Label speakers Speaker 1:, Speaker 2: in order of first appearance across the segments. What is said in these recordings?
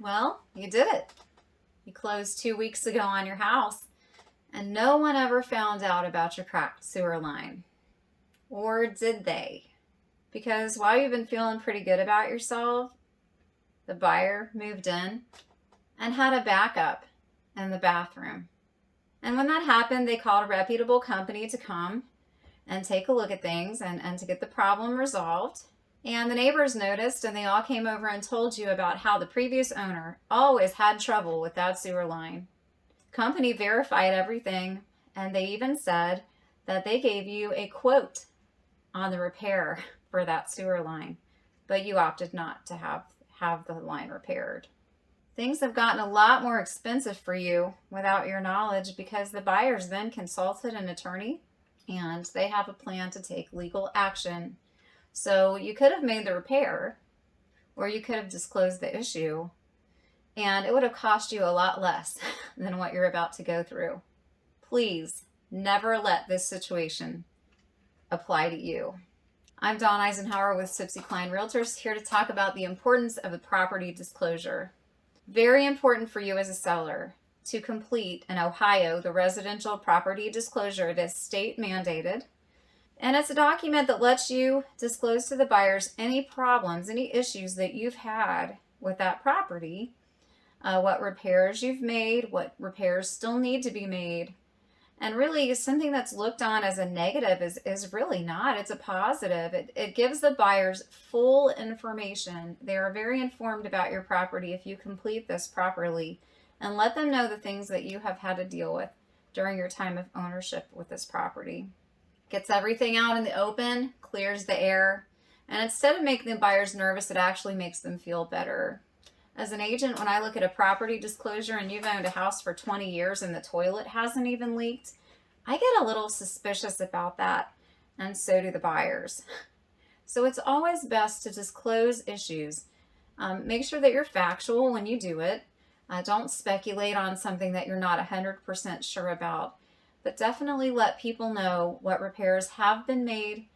Speaker 1: Well, you did it. You closed 2 weeks ago on your house, and no one ever found out about your cracked sewer line. Or did they? Because while you've been feeling pretty good about yourself, the buyer moved in and had a backup in the bathroom. And when that happened, they called a reputable company to come and take a look at things and to get the problem resolved. And the neighbors noticed, and they all came over and told you about how the previous owner always had trouble with that sewer line. The company verified everything, and they even said that they gave you a quote on the repair for that sewer line, but you opted not to have the line repaired. Things have gotten a lot more expensive for you without your knowledge because the buyers then consulted an attorney and they have a plan to take legal action. So you could have made the repair or you could have disclosed the issue and it would have cost you a lot less than what you're about to go through. Please never let this situation apply to you. I'm Dawn Isenhower with Sibcy, Cline Realtors, here to talk about the importance of the property disclosure. Very important for you as a seller to complete in Ohio the residential property disclosure. It is state mandated. And it's a document that lets you disclose to the buyers any problems, any issues that you've had with that property, what repairs you've made, what repairs still need to be made. And really, something that's looked on as a negative is really not. It's a positive. It gives the buyers full information. They are very informed about your property if you complete this properly and let them know the things that you have had to deal with during your time of ownership with this property. Gets everything out in the open, clears the air, and instead of making the buyers nervous, it actually makes them feel better. As an agent, when I look at a property disclosure and you've owned a house for 20 years and the toilet hasn't even leaked, I get a little suspicious about that, and so do the buyers. So it's always best to disclose issues. Make sure that you're factual when you do it. Don't speculate on something that you're not 100% sure about, but definitely let people know what repairs have been made,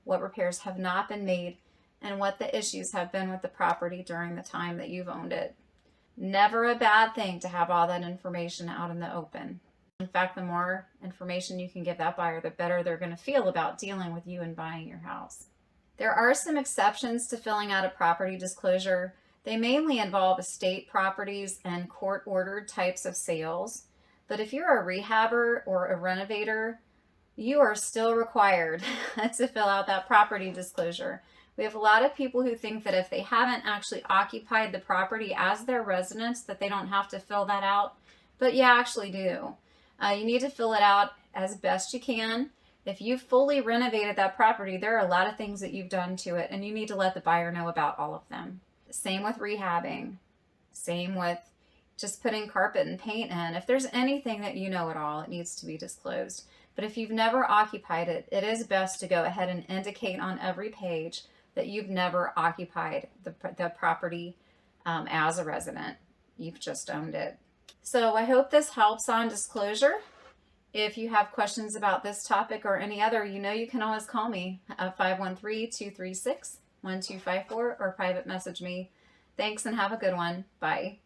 Speaker 1: what repairs have not been made, and what the issues have been with the property during the time that you've owned it. Never a bad thing to have all that information out in the open. In fact, the more information you can give that buyer, the better they're going to feel about dealing with you and buying your house. There are some exceptions to filling out a property disclosure. They mainly involve estate properties and court-ordered types of sales. But if you're a rehabber or a renovator, you are still required to fill out that property disclosure. We have a lot of people who think that if they haven't actually occupied the property as their residence, that they don't have to fill that out, but you actually do. You need to fill it out as best you can. If you've fully renovated that property, there are a lot of things that you've done to it, and you need to let the buyer know about all of them. Same with rehabbing. Same with just putting carpet and paint in. If there's anything that you know at all, it needs to be disclosed. But if you've never occupied it, it is best to go ahead and indicate on every page that you've never occupied the property as a resident. You've just owned it. So I hope this helps on disclosure. If you have questions about this topic or any other, you can always call me at 513-236-1254 or private message me. Thanks and have a good one. Bye.